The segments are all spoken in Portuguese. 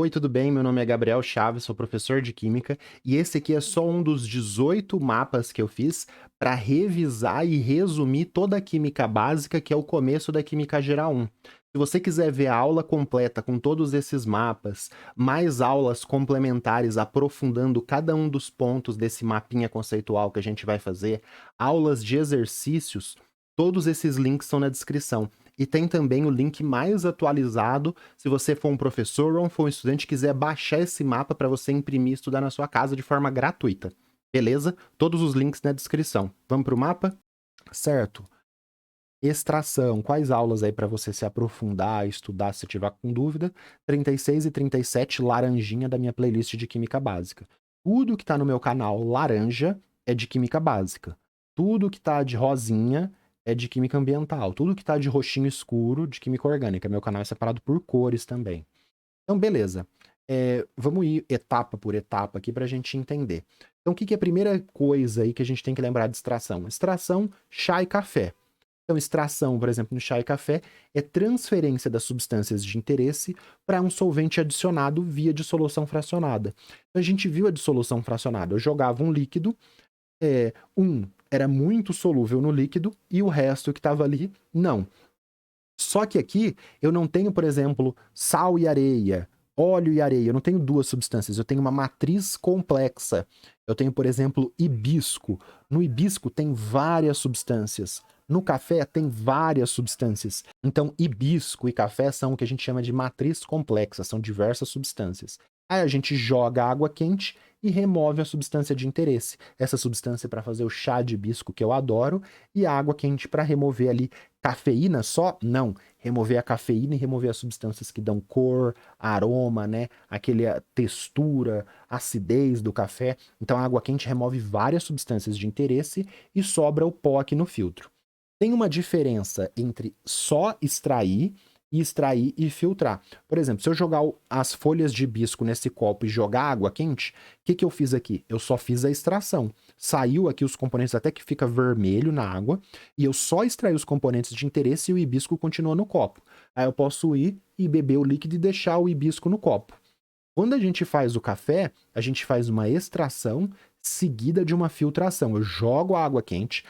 Oi, tudo bem? Meu nome é Gabriel Chaves, sou professor de Química e esse aqui é só um dos 18 mapas que eu fiz para revisar e resumir toda a Química Básica, que é o começo da Química Geral 1. Se você quiser ver a aula completa com todos esses mapas, mais aulas complementares aprofundando cada um dos pontos desse mapinha conceitual que a gente vai fazer, aulas de exercícios, todos esses links estão na descrição. E tem também o link mais atualizado, se você for um professor ou for um estudante e quiser baixar esse mapa para você imprimir e estudar na sua casa de forma gratuita. Beleza? Todos os links na descrição. Vamos para o mapa? Certo. Extração. Quais aulas aí para você se aprofundar, estudar se tiver com dúvida? 36 e 37, laranjinha da minha playlist de Química Básica. Tudo que está no meu canal laranja é de Química Básica. Tudo que está de rosinha é de Química Ambiental. Tudo que está de roxinho escuro, de Química Orgânica. Meu canal é separado por cores também. Então, beleza. Vamos ir etapa por etapa aqui para a gente entender. Então, o que é a primeira coisa aí que a gente tem que lembrar de extração? Extração, chá e café. Então, extração, por exemplo, no chá e café, é transferência das substâncias de interesse para um solvente adicionado via dissolução fracionada. Então, a gente viu a dissolução fracionada. Eu jogava um líquido, um era muito solúvel no líquido e o resto que estava ali, não. Só que aqui eu não tenho, por exemplo, sal e areia, óleo e areia. Eu não tenho duas substâncias, eu tenho uma matriz complexa. Eu tenho, por exemplo, hibisco. No hibisco tem várias substâncias. No café tem várias substâncias. Então, hibisco e café são o que a gente chama de matriz complexa, são diversas substâncias. Aí a gente joga água quente e remove a substância de interesse. Essa substância para fazer o chá de hibisco que eu adoro e a água quente para remover ali cafeína só? Não. Remover a cafeína e remover as substâncias que dão cor, aroma, né? Aquele textura, acidez do café. Então a água quente remove várias substâncias de interesse e sobra o pó aqui no filtro. Tem uma diferença entre só extrair e filtrar. Por exemplo, se eu jogar as folhas de hibisco nesse copo e jogar água quente, o que eu fiz aqui? Eu só fiz a extração. Saiu aqui os componentes até que fica vermelho na água, e eu só extraí os componentes de interesse e o hibisco continua no copo. Aí eu posso ir e beber o líquido e deixar o hibisco no copo. Quando a gente faz o café, a gente faz uma extração seguida de uma filtração. Eu jogo a água quente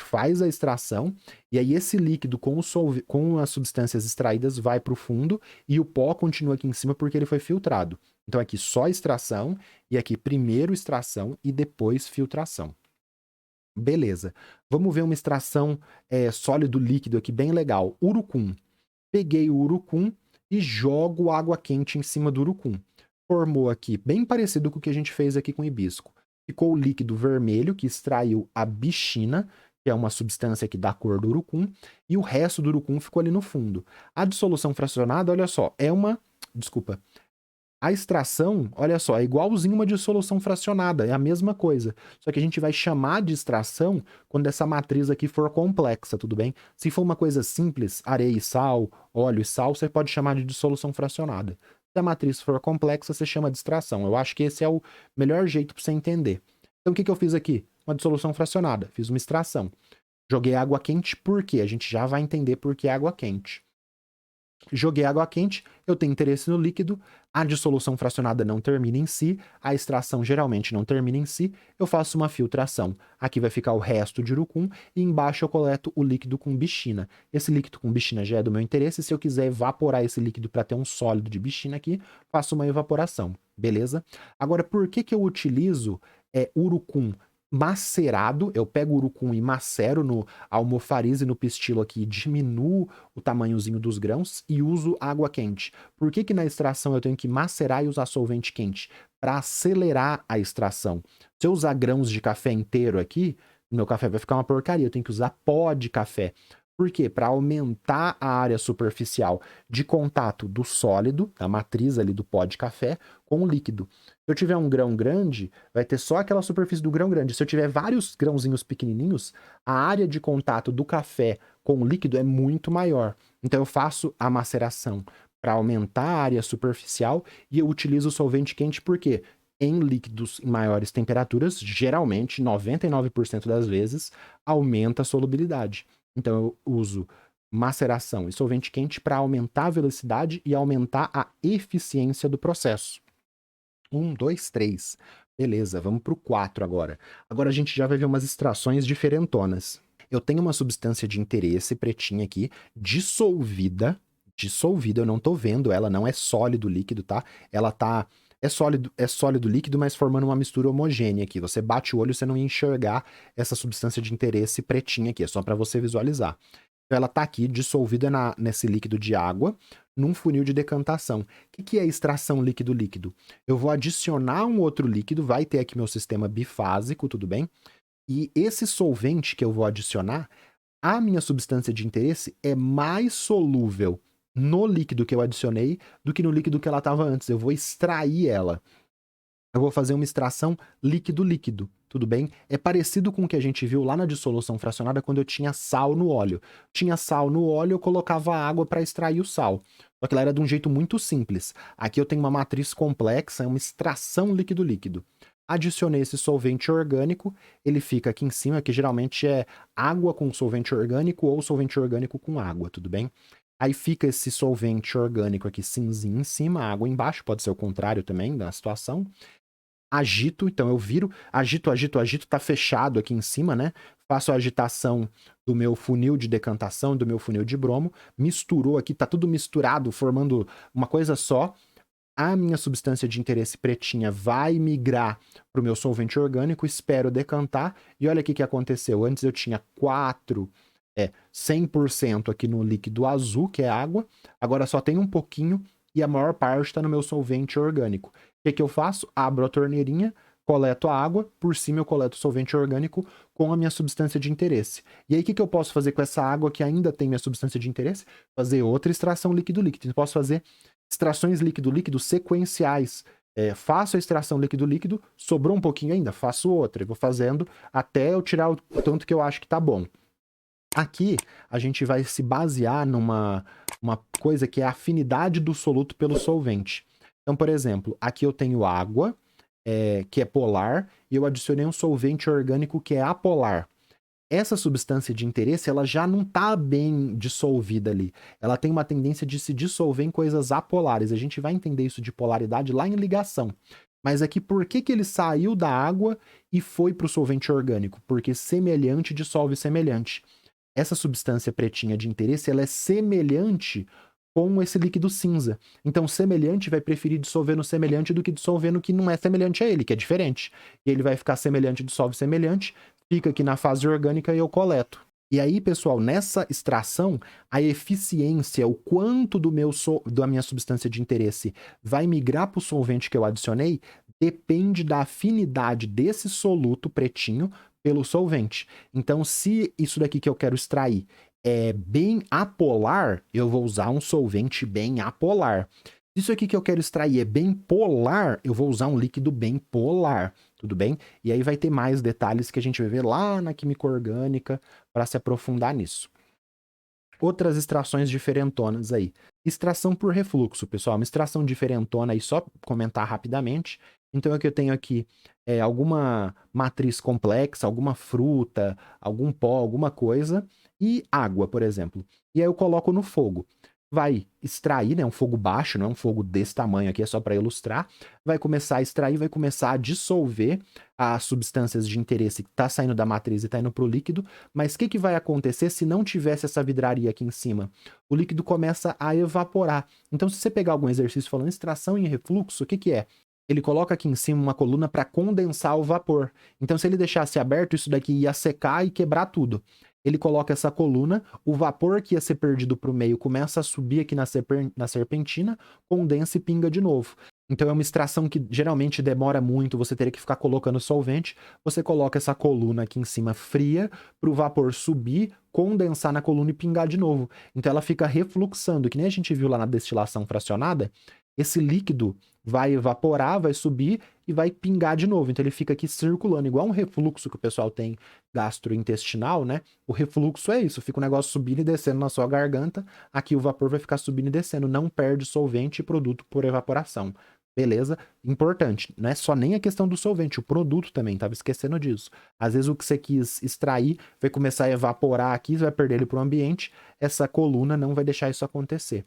faz a extração, e aí esse líquido com as substâncias extraídas vai para o fundo e o pó continua aqui em cima porque ele foi filtrado. Então aqui só extração, e aqui primeiro extração e depois filtração. Beleza. Vamos ver uma extração sólido líquido aqui bem legal. Urucum. Peguei o urucum e jogo água quente em cima do urucum. Formou aqui, bem parecido com o que a gente fez aqui com o hibisco. Ficou o líquido vermelho, que extraiu a bichina, que é uma substância que dá cor do urucum, e o resto do urucum ficou ali no fundo. A dissolução fracionada, olha só, é uma... Desculpa. A extração, olha só, é igualzinho uma dissolução fracionada, é a mesma coisa. Só que a gente vai chamar de extração quando essa matriz aqui for complexa, tudo bem? Se for uma coisa simples, areia e sal, óleo e sal, você pode chamar de dissolução fracionada. Se a matriz for complexa, você chama de extração. Eu acho que esse é o melhor jeito para você entender. Então o que eu fiz aqui? Uma dissolução fracionada, fiz uma extração. Joguei água quente, por quê? A gente já vai entender por que água quente. Joguei água quente, eu tenho interesse no líquido, a dissolução fracionada não termina em si, a extração geralmente não termina em si, eu faço uma filtração. Aqui vai ficar o resto de urucum e embaixo eu coleto o líquido com bichina. Esse líquido com bichina já é do meu interesse, se eu quiser evaporar esse líquido para ter um sólido de bichina aqui, faço uma evaporação, beleza? Agora, por que eu utilizo urucum macerado? Eu pego o urucum e macero no almofariz e no pistilo aqui, diminuo o tamanhozinho dos grãos e uso água quente. Por que na extração eu tenho que macerar e usar solvente quente? Para acelerar a extração. Se eu usar grãos de café inteiro aqui, meu café vai ficar uma porcaria, eu tenho que usar pó de café. Por quê? Para aumentar a área superficial de contato do sólido, da matriz ali do pó de café, com o líquido. Se eu tiver um grão grande, vai ter só aquela superfície do grão grande. Se eu tiver vários grãozinhos pequenininhos, a área de contato do café com o líquido é muito maior. Então eu faço a maceração para aumentar a área superficial e eu utilizo o solvente quente porque em líquidos em maiores temperaturas, geralmente 99% das vezes aumenta a solubilidade. Então eu uso maceração e solvente quente para aumentar a velocidade e aumentar a eficiência do processo. 1, 2, 3. Beleza, vamos para o 4 agora. Agora a gente já vai ver umas extrações diferentonas. Eu tenho uma substância de interesse pretinha aqui, dissolvida, eu não tô vendo, ela não é sólido líquido, tá? Ela tá é sólido líquido, mas formando uma mistura homogênea aqui. Você bate o olho, você não ia enxergar essa substância de interesse pretinha aqui, é só para você visualizar. Então ela tá aqui dissolvida nesse líquido de água, num funil de decantação. O que é extração líquido-líquido? Eu vou adicionar um outro líquido, vai ter aqui meu sistema bifásico, tudo bem? E esse solvente que eu vou adicionar, a minha substância de interesse é mais solúvel no líquido que eu adicionei do que no líquido que ela estava antes. Eu vou extrair ela. Eu vou fazer uma extração líquido-líquido, tudo bem? É parecido com o que a gente viu lá na dissolução fracionada quando eu tinha sal no óleo. Tinha sal no óleo, eu colocava água para extrair o sal. Só que ela era de um jeito muito simples. Aqui eu tenho uma matriz complexa, é uma extração líquido-líquido. Adicionei esse solvente orgânico, ele fica aqui em cima, que geralmente é água com solvente orgânico ou solvente orgânico com água, tudo bem? Aí fica esse solvente orgânico aqui cinzinho em cima, água embaixo, pode ser o contrário também da situação. Agito, então eu viro, agito, tá fechado aqui em cima, né? Faço a agitação do meu funil de decantação, do meu funil de bromo, misturou aqui, tá tudo misturado, formando uma coisa só. A minha substância de interesse pretinha vai migrar para o meu solvente orgânico, espero decantar, e olha o que aconteceu. Antes eu tinha 100% aqui no líquido azul, que é água, agora só tem um pouquinho e a maior parte está no meu solvente orgânico. O que eu faço? Abro a torneirinha, coleto a água, por cima eu coleto o solvente orgânico com a minha substância de interesse. E aí o que eu posso fazer com essa água que ainda tem minha substância de interesse? Fazer outra extração líquido-líquido. Eu posso fazer extrações líquido-líquido sequenciais. Faço a extração líquido-líquido, sobrou um pouquinho ainda, faço outra. Eu vou fazendo até eu tirar o tanto que eu acho que tá bom. Aqui a gente vai se basear numa coisa que é a afinidade do soluto pelo solvente. Então, por exemplo, aqui eu tenho água, que é polar, e eu adicionei um solvente orgânico que é apolar. Essa substância de interesse, ela já não está bem dissolvida ali. Ela tem uma tendência de se dissolver em coisas apolares. A gente vai entender isso de polaridade lá em ligação. Mas aqui, por que ele saiu da água e foi para o solvente orgânico? Porque semelhante dissolve semelhante. Essa substância pretinha de interesse, ela é semelhante com esse líquido cinza. Então, semelhante vai preferir dissolver no semelhante do que dissolver no que não é semelhante a ele, que é diferente. E ele vai ficar semelhante, dissolve semelhante, fica aqui na fase orgânica e eu coleto. E aí, pessoal, nessa extração, a eficiência, o quanto da minha substância de interesse vai migrar para o solvente que eu adicionei, depende da afinidade desse soluto pretinho pelo solvente. Então, se isso daqui que eu quero extrair é bem apolar, eu vou usar um solvente bem apolar. Se isso aqui que eu quero extrair é bem polar, eu vou usar um líquido bem polar, tudo bem? E aí vai ter mais detalhes que a gente vai ver lá na química orgânica para se aprofundar nisso. Outras extrações diferentonas aí. Extração por refluxo, pessoal. Uma extração diferentona aí, só comentar rapidamente. Então, é que eu tenho aqui alguma matriz complexa, alguma fruta, algum pó, alguma coisa, e água, por exemplo. E aí eu coloco no fogo. Vai extrair, né? Um fogo baixo, não é um fogo desse tamanho aqui, é só para ilustrar. Vai começar a extrair, vai começar a dissolver as substâncias de interesse que está saindo da matriz e está indo para o líquido. Mas o que vai acontecer se não tivesse essa vidraria aqui em cima? O líquido começa a evaporar. Então, se você pegar algum exercício falando extração em refluxo, o que é? Ele coloca aqui em cima uma coluna para condensar o vapor. Então, se ele deixasse aberto, isso daqui ia secar e quebrar tudo. Ele coloca essa coluna, o vapor que ia ser perdido para o meio começa a subir aqui na serpentina, condensa e pinga de novo. Então é uma extração que geralmente demora muito, você teria que ficar colocando solvente. Você coloca essa coluna aqui em cima fria, para o vapor subir, condensar na coluna e pingar de novo. Então ela fica refluxando, que nem a gente viu lá na destilação fracionada. Esse líquido vai evaporar, vai subir e vai pingar de novo. Então ele fica aqui circulando, igual um refluxo que o pessoal tem gastrointestinal, né? O refluxo é isso, fica um negócio subindo e descendo na sua garganta. Aqui o vapor vai ficar subindo e descendo, não perde solvente e produto por evaporação. Beleza? Importante, não é só nem a questão do solvente, o produto também, tava esquecendo disso. Às vezes o que você quis extrair vai começar a evaporar aqui, você vai perder ele para o ambiente, essa coluna não vai deixar isso acontecer.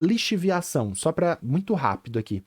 Lixiviação, só para muito rápido aqui.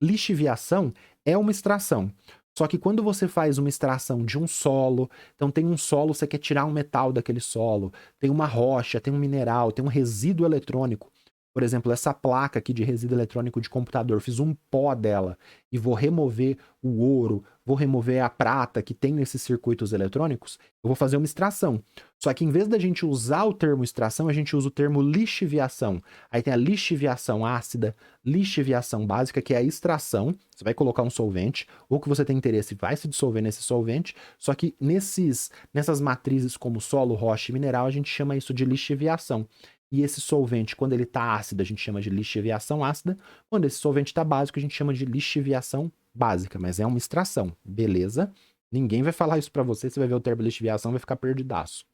Lixiviação é uma extração. Só que quando você faz uma extração de um solo, então tem um solo, você quer tirar um metal daquele solo, tem uma rocha, tem um mineral, tem um resíduo eletrônico. Por exemplo, essa placa aqui de resíduo eletrônico de computador, fiz um pó dela e vou remover o ouro, vou remover a prata que tem nesses circuitos eletrônicos, eu vou fazer uma extração. Só que em vez da gente usar o termo extração, a gente usa o termo lixiviação. Aí tem a lixiviação ácida, lixiviação básica, que é a extração. Você vai colocar um solvente, ou que você tem interesse vai se dissolver nesse solvente, só que nessas matrizes como solo, rocha e mineral, a gente chama isso de lixiviação. E esse solvente, quando ele está ácido, a gente chama de lixiviação ácida. Quando esse solvente está básico, a gente chama de lixiviação básica, mas é uma extração, beleza? Ninguém vai falar isso para você, você vai ver o termo lixiviação, vai ficar perdidaço.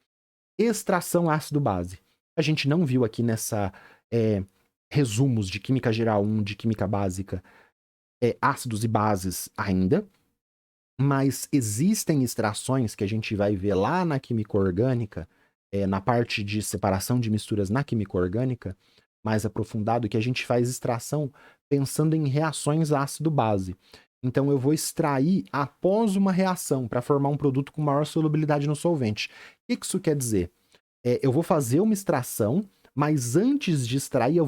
Extração ácido-base. A gente não viu aqui nessa resumos de química geral 1, de química básica, ácidos e bases ainda, mas existem extrações que a gente vai ver lá na química orgânica, na parte de separação de misturas na química orgânica, mais aprofundado, que a gente faz extração pensando em reações ácido-base. Então eu vou extrair após uma reação para formar um produto com maior solubilidade no solvente. O que isso quer dizer? Eu vou fazer uma extração, mas antes de extrair,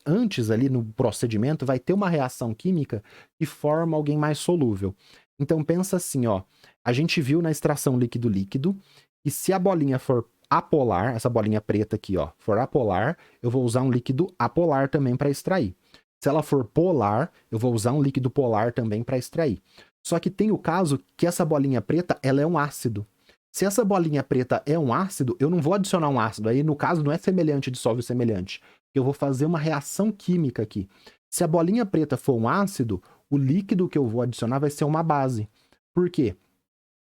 antes ali no procedimento, vai ter uma reação química que forma alguém mais solúvel. Então pensa assim, ó, a gente viu na extração líquido-líquido, e se a bolinha for apolar, essa bolinha preta aqui, ó, for apolar, eu vou usar um líquido apolar também para extrair. Se ela for polar, eu vou usar um líquido polar também para extrair. Só que tem o caso que essa bolinha preta, ela é um ácido. Se essa bolinha preta é um ácido, eu não vou adicionar um ácido. Aí, no caso, não é semelhante, dissolve semelhante. Eu vou fazer uma reação química aqui. Se a bolinha preta for um ácido, o líquido que eu vou adicionar vai ser uma base. Por quê?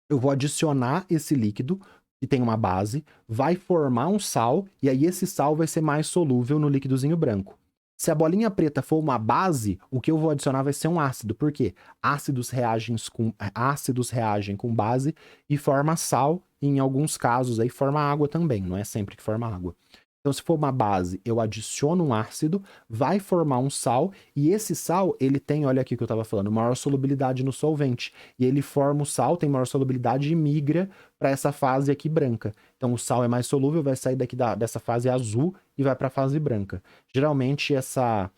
Eu vou adicionar esse líquido, que tem uma base, vai formar um sal, e aí esse sal vai ser mais solúvel no líquidozinho branco. Se a bolinha preta for uma base, o que eu vou adicionar vai ser um ácido. Por quê? Ácidos reagem com base e forma sal, e em alguns casos aí forma água também, não é sempre que forma água. Então, se for uma base, eu adiciono um ácido, vai formar um sal, e esse sal, ele tem, olha aqui o que eu estava falando, maior solubilidade no solvente. E ele forma o sal, tem maior solubilidade e migra para essa fase aqui branca. Então, o sal é mais solúvel, vai sair daqui dessa fase azul e vai para a fase branca. Geralmente, essa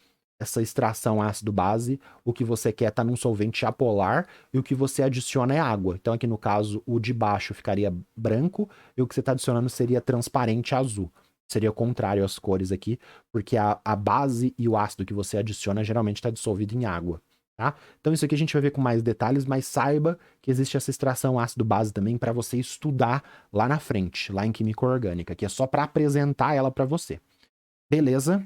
extração ácido-base, o que você quer tá num solvente apolar e o que você adiciona é água. Então, aqui no caso, o de baixo ficaria branco e o que você está adicionando seria transparente azul. Seria o contrário as cores aqui, porque a base e o ácido que você adiciona geralmente está dissolvido em água, tá? Então isso aqui a gente vai ver com mais detalhes, mas saiba que existe essa extração ácido-base também para você estudar lá na frente, lá em química orgânica, que é só para apresentar ela para você. Beleza?